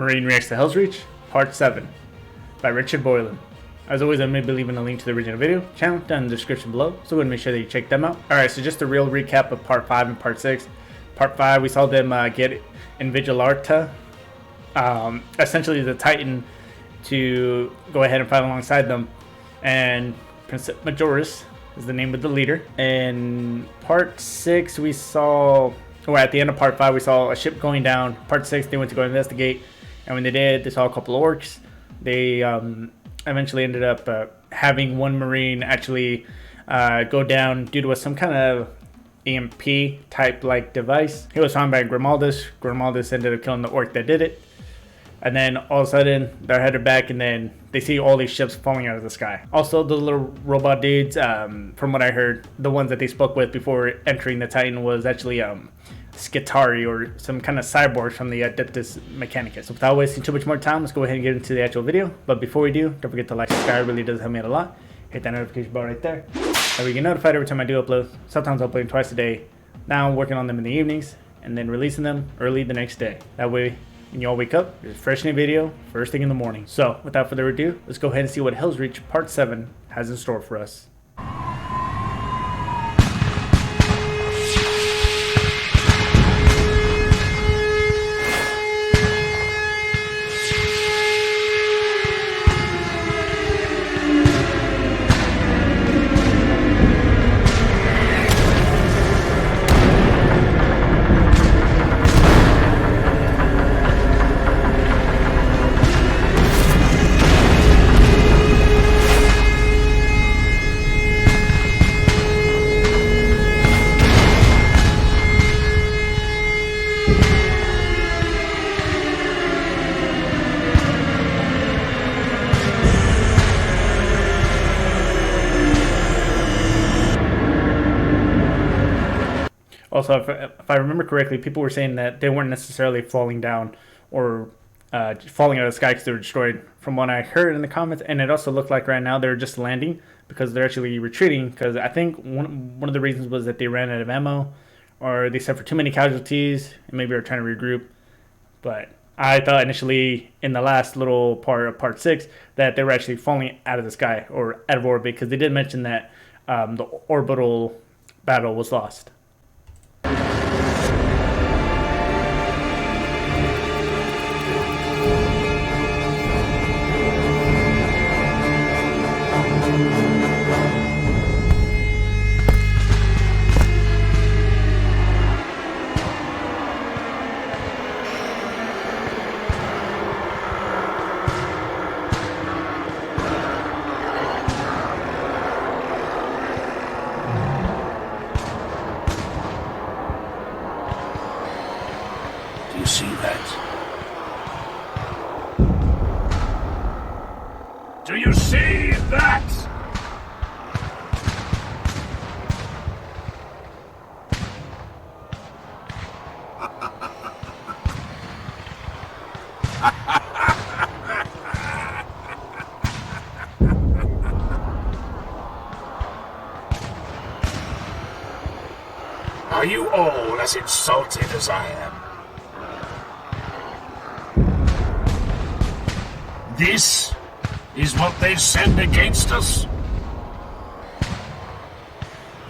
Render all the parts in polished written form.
Marine Reacts to Helsreach, Part 7, by Richard Boylan. As always, I may be leaving a link to the original video channel down in the description below, so go ahead and make sure that you check them out. Alright, so just a real recap of Part 5 and Part 6. Part 5, we saw them get Invigilarta, essentially the Titan, to go ahead and fight alongside them, and Prince Majoris is the name of the leader. In Part 6, we saw, or at the end of Part 5, we saw a ship going down. Part 6, they went to go investigate, and when they did, they saw a couple of orcs. They eventually ended up having one Marine actually go down due to some kind of EMP type like device. He was found by Grimaldus. Grimaldus ended up killing the orc that did it. And then all of a sudden, they're headed back, and then they see all these ships falling out of the sky. Also, the little robot dudes, from what I heard, the ones that they spoke with before entering the Titan was actually Skitari, or some kind of cyborgs from the Adeptus Mechanicus. So without wasting too much more time, let's go ahead and get into the actual video. But before we do, don't forget to like, subscribe. It really does help me out a lot. Hit that notification bell right there, and we get notified every time I do upload. Sometimes I'll upload twice a day. Now I'm working on them in the evenings, and then releasing them early the next day. That way, when you all wake up, there's a fresh new video first thing in the morning. So without further ado, let's go ahead and see what Helsreach Part 7 has in store for us. Also, if I remember correctly, people were saying that they weren't necessarily falling down or falling out of the sky because they were destroyed, from what I heard in the comments. And it also looked like right now they're just landing because they're actually retreating, because I think one of the reasons was that they ran out of ammo, or they suffered too many casualties, and maybe they're trying to regroup. But I thought initially in the last little part of Part 6 that they were actually falling out of the sky or out of orbit, because they did mention that the orbital battle was lost. Do you see that? Do you see that? Are you all as insulted as I am? This is what they send against us?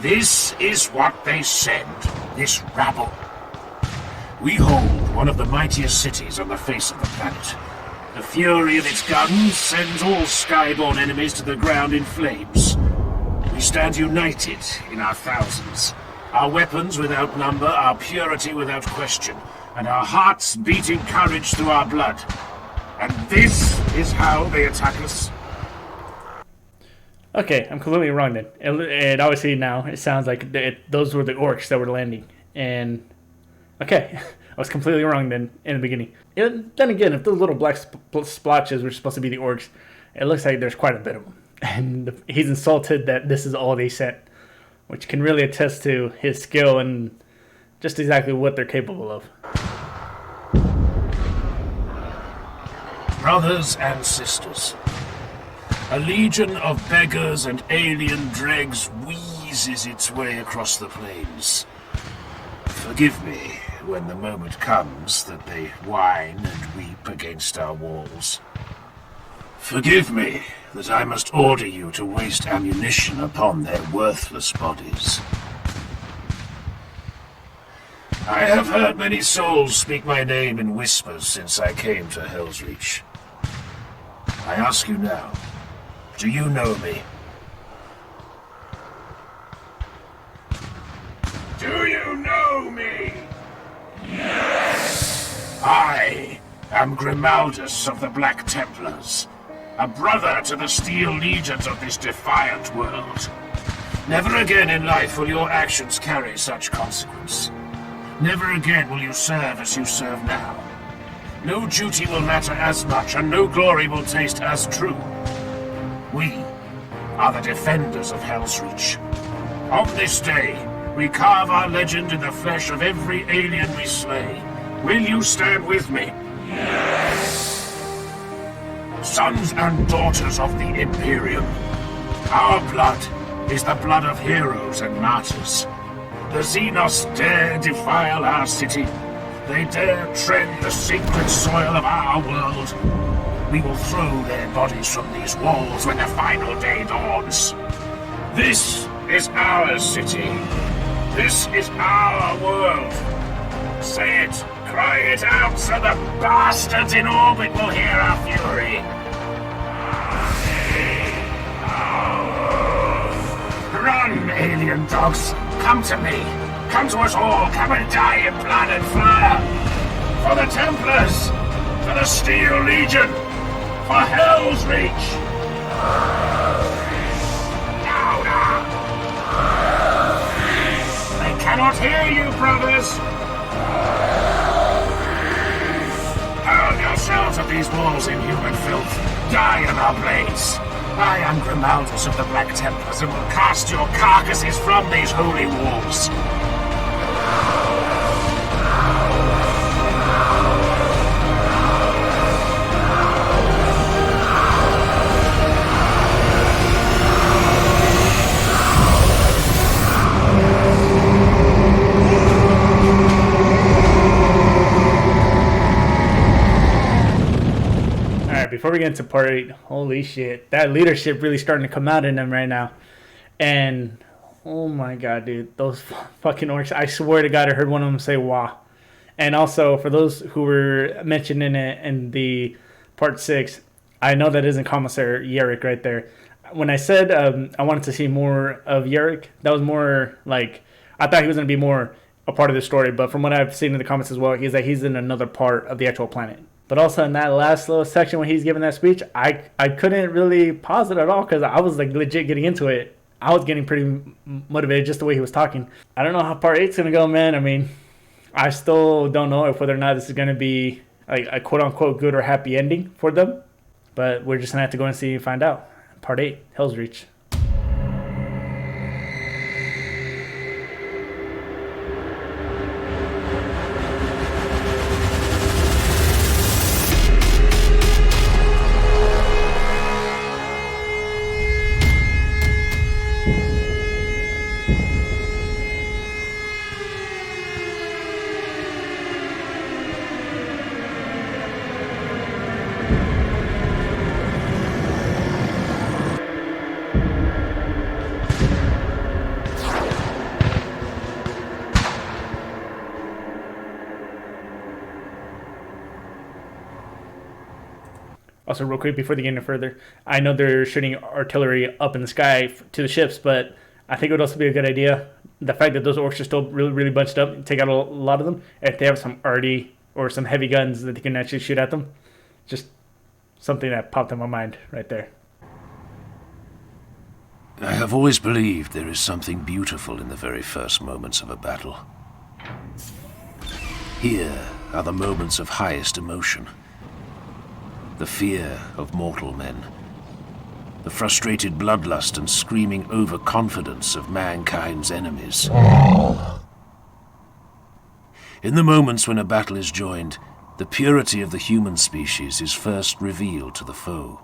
This is what they send, this rabble. We hold one of the mightiest cities on the face of the planet. The fury of its guns sends all skyborne enemies to the ground in flames. We stand united in our thousands, our weapons without number, our purity without question, and our hearts beating courage through our blood. And this is how they attack us? Okay, I'm completely wrong then. And obviously now it sounds like those were the orcs that were landing. And okay, I was completely wrong then in the beginning. And then again, if those little black splotches were supposed to be the orcs, it looks like there's quite a bit of them. And he's insulted that this is all they sent, which can really attest to his skill and just exactly what they're capable of. Brothers and sisters, a legion of beggars and alien dregs wheezes its way across the plains. Forgive me, when the moment comes that they whine and weep against our walls. Forgive me that I must order you to waste ammunition upon their worthless bodies. I have heard many souls speak my name in whispers since I came to Helsreach. I ask you now, do you know me? Do you know me? Yes! I am Grimaldus of the Black Templars, a brother to the steel legions of this defiant world. Never again in life will your actions carry such consequence. Never again will you serve as you serve now. No duty will matter as much, and no glory will taste as true. We are the defenders of Helsreach. On this day, we carve our legend in the flesh of every alien we slay. Will you stand with me? Yes! Sons and daughters of the Imperium, our blood is the blood of heroes and martyrs. The Xenos dare defile our city. They dare tread the sacred soil of our world. We will throw their bodies from these walls when the final day dawns. This is our city. This is our world. Say it, cry it out so the bastards in orbit will hear our fury. Run, alien dogs. Come to me. Come to us all. Come and die in blood and fire. For the Templars. For the Steel Legion. For Helsreach. Louder. They cannot hear you, brothers. Hurl yourselves at these walls in human filth. Die in our blades. I am Grimaldus of the Black Templars and will cast your carcasses from these holy walls. Before we get into part 8, holy shit, that leadership really starting to come out in them right now. And oh my god, dude, those fucking orcs, I swear to god I heard one of them say wah. And also, for those who were mentioning it in the part 6, I know that isn't Commissar Yerrick right there. When I said I wanted to see more of Yerrick, that was more like, I thought he was going to be more a part of the story, but from what I've seen in the comments as well, he's in another part of the actual planet. But also in that last little section when he's giving that speech, I couldn't really pause it at all because I was like legit getting into it. I was getting pretty motivated just the way he was talking. I don't know how part 8's going to go, man. I mean, I still don't know if whether or not this is going to be like a quote-unquote good or happy ending for them. But we're just going to have to go and see and find out. Part 8, Helsreach. Also, real quick, before they get any further, I know they're shooting artillery up in the sky to the ships, but I think it would also be a good idea, the fact that those orcs are still really, really bunched up, take out a lot of them, if they have some arty or some heavy guns that they can actually shoot at them. Just something that popped in my mind right there. I have always believed there is something beautiful in the very first moments of a battle. Here are the moments of highest emotion. The fear of mortal men. The frustrated bloodlust and screaming overconfidence of mankind's enemies. In the moments when a battle is joined, the purity of the human species is first revealed to the foe.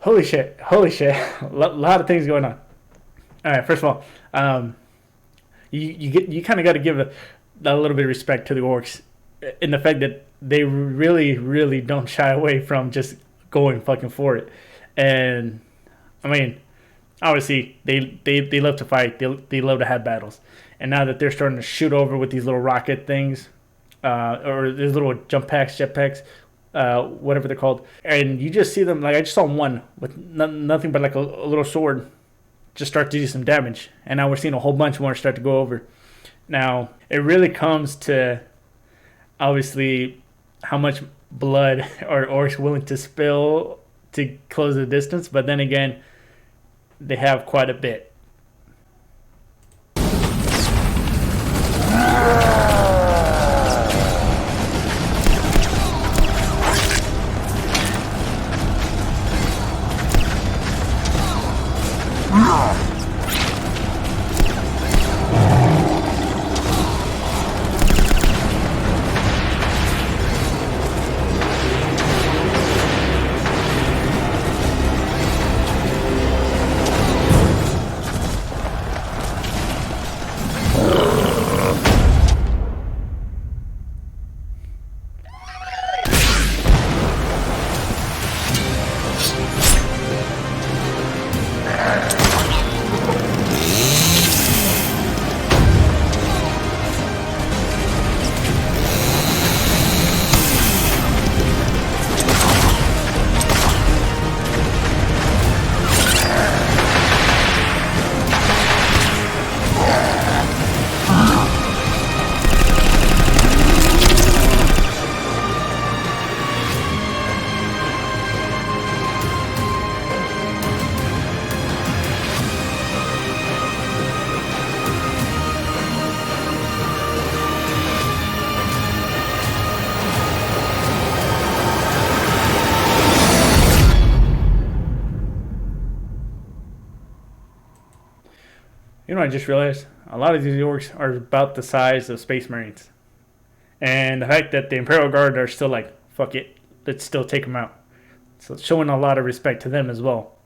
Holy shit! Holy shit! A lot of things going on. All right, first of all, you kind of got to give a little bit of respect to the orcs in the fact that they really don't shy away from just going fucking for it. And I mean, obviously they love to fight. They love to have battles. And now that they're starting to shoot over with these little rocket things, or these little jump packs, jet packs, whatever they're called, and you just see them. Like, I just saw one with nothing but like a little sword just start to do some damage, and now we're seeing a whole bunch more start to go over. Now it really comes to obviously how much blood are orcs willing to spill to close the distance, but then again, they have quite a bit. You know, I just realized a lot of these orcs are about the size of Space Marines. And the fact that the Imperial Guard are still like, fuck it, let's still take them out. So it's showing a lot of respect to them as well.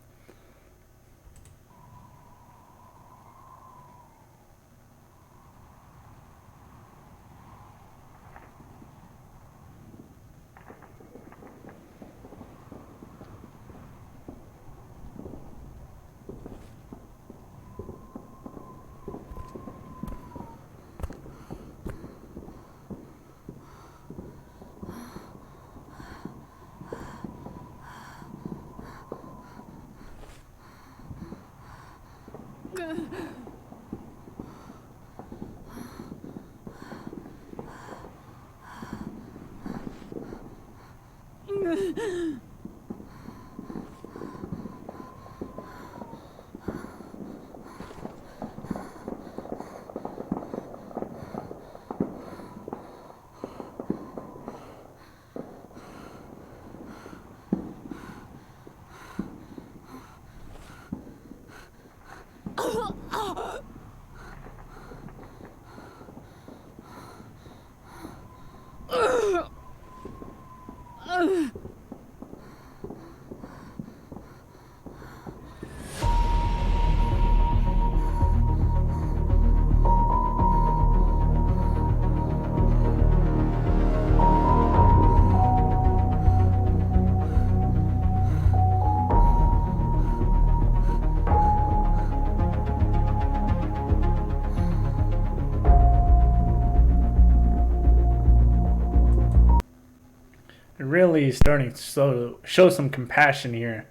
Really starting to show some compassion here,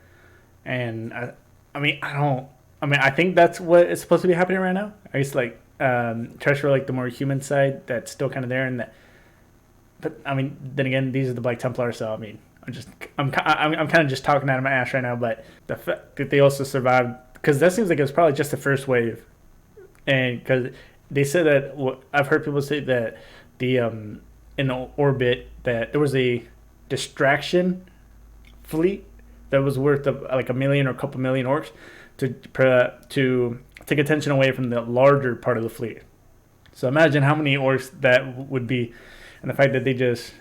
and I think that's what is supposed to be happening right now. It's like treasure like the more human side that's still kind of there, and that. But I mean, then again, these are the Black Templars, so I mean, I'm kind of just talking out of my ass right now. But the fact that they also survived, because that seems like it was probably just the first wave, and because they said that I've heard people say that the in the orbit that there was a distraction fleet that was worth of like 1 million or a couple million orcs to take attention away from the larger part of the fleet. So imagine how many orcs that would be, and the fact that they just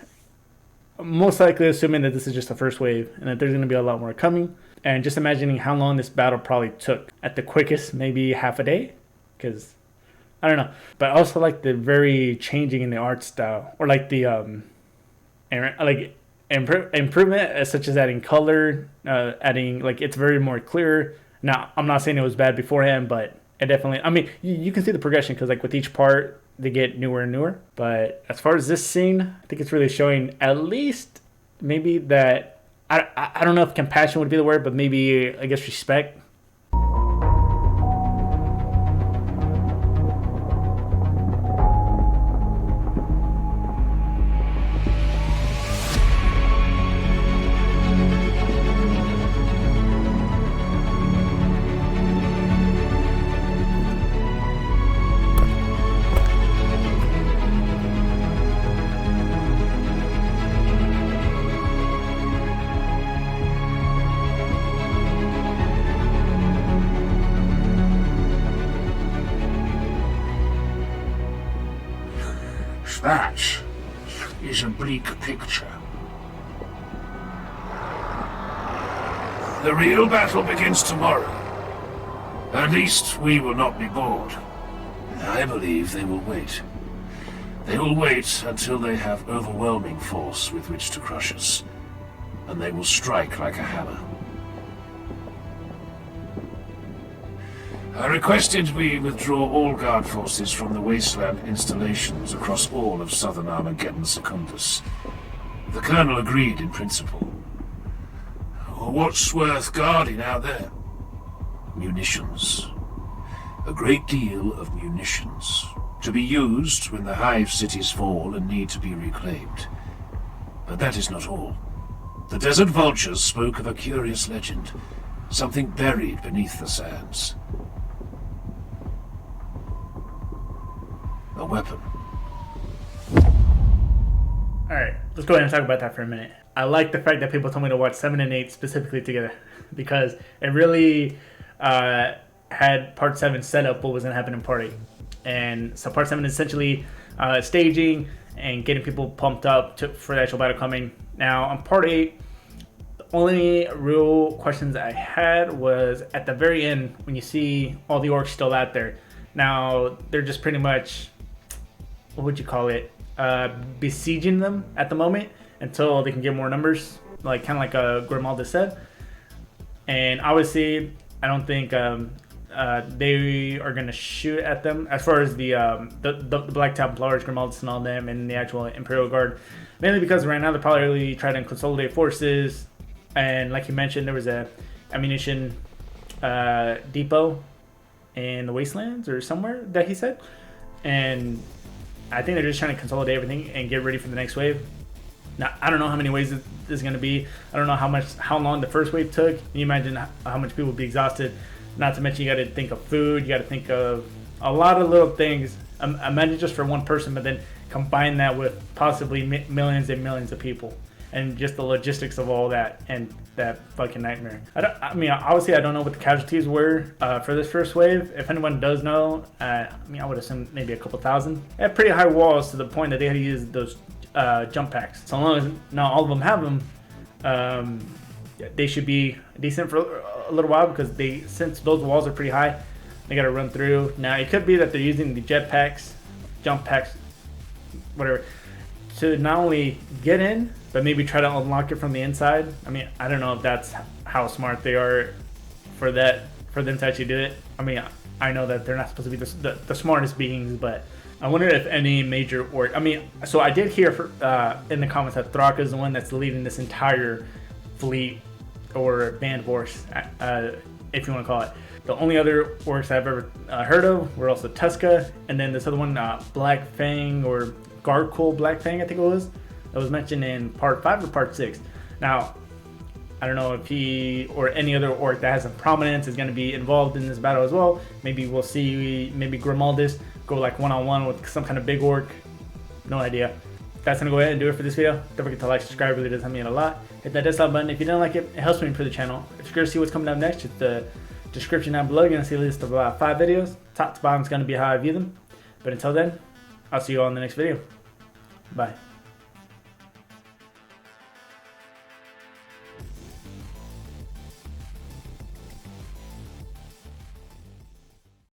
most likely assuming that this is just the first wave and that there's going to be a lot more coming, and just imagining how long this battle probably took. At the quickest, maybe half a day, because I don't know. But I also like the very changing in the art style, or like the improvement such as adding color, adding like it's very more clear. Now I'm not saying it was bad beforehand, but it definitely. I mean, you can see the progression because like with each part they get newer and newer. But as far as this scene, I think it's really showing at least maybe that I don't know if compassion would be the word, but maybe I guess respect. That is a bleak picture. The real battle begins tomorrow. At least we will not be bored. I believe they will wait. They will wait until they have overwhelming force with which to crush us, and they will strike like a hammer. I requested we withdraw all guard forces from the wasteland installations across all of southern Armageddon Secundus. The Colonel agreed in principle. What's worth guarding out there? Munitions. A great deal of munitions, to be used when the hive cities fall and need to be reclaimed. But that is not all. The desert vultures spoke of a curious legend, something buried beneath the sands. A weapon. Alright, let's go ahead and talk about that for a minute. I like the fact that people told me to watch 7 and 8 specifically together, because it really had part 7 set up what was going to happen in part 8. And so part 7 is essentially staging and getting people pumped up for the actual battle coming. Now on part 8, the only real questions I had was at the very end when you see all the orcs still out there. Now they're just pretty much, what would you call it, besieging them at the moment until they can get more numbers, like kind of like Grimaldus said. And obviously I don't think they are going to shoot at them as far as the Black Templars, Grimaldus and all them, and the actual Imperial Guard, mainly because right now they're probably really trying to consolidate forces. And like you mentioned, there was a ammunition depot in the wastelands or somewhere that he said, and I think they're just trying to consolidate everything and get ready for the next wave. Now I don't know how many waves this is going to be. I don't know how long the first wave took. Can you imagine how much people would be exhausted? Not to mention you got to think of food, you got to think of a lot of little things. Imagine just for one person, but then combine that with possibly millions and millions of people, and just the logistics of all that, and that fucking nightmare. I mean, obviously I don't know what the casualties were for this first wave. If anyone does know, I would assume maybe a couple thousand. They have pretty high walls to the point that they had to use those jump packs. So long as not all of them have them, they should be decent for a little while, because since those walls are pretty high, they got to run through. Now it could be that they're using the jet packs, jump packs, whatever, to not only get in, but maybe try to unlock it from the inside. I mean, I don't know if that's how smart they are for them to actually do it. I mean, I know that they're not supposed to be the smartest beings, but I wonder if any major so I did hear in the comments that Thraka is the one that's leading this entire fleet or band force, if you want to call it. The only other orcs I've ever heard of were also Tuska, and then this other one, Black Fang, or Garkul Black Fang, I think it was. That was mentioned in part 5 or part 6. Now, I don't know if he or any other orc that has some prominence is going to be involved in this battle as well. Maybe we'll see maybe Grimaldus go like one-on-one with some kind of big orc. No idea. That's going to go ahead and do it for this video. Don't forget to like, subscribe, really does help me out a lot. Hit that dislike button if you didn't like it. It helps me improve the channel. If you're going to see what's coming up next, hit the description down below. You're going to see a list of about 5 videos. Top to bottom is going to be how I view them. But until then, I'll see you all in the next video. Bye.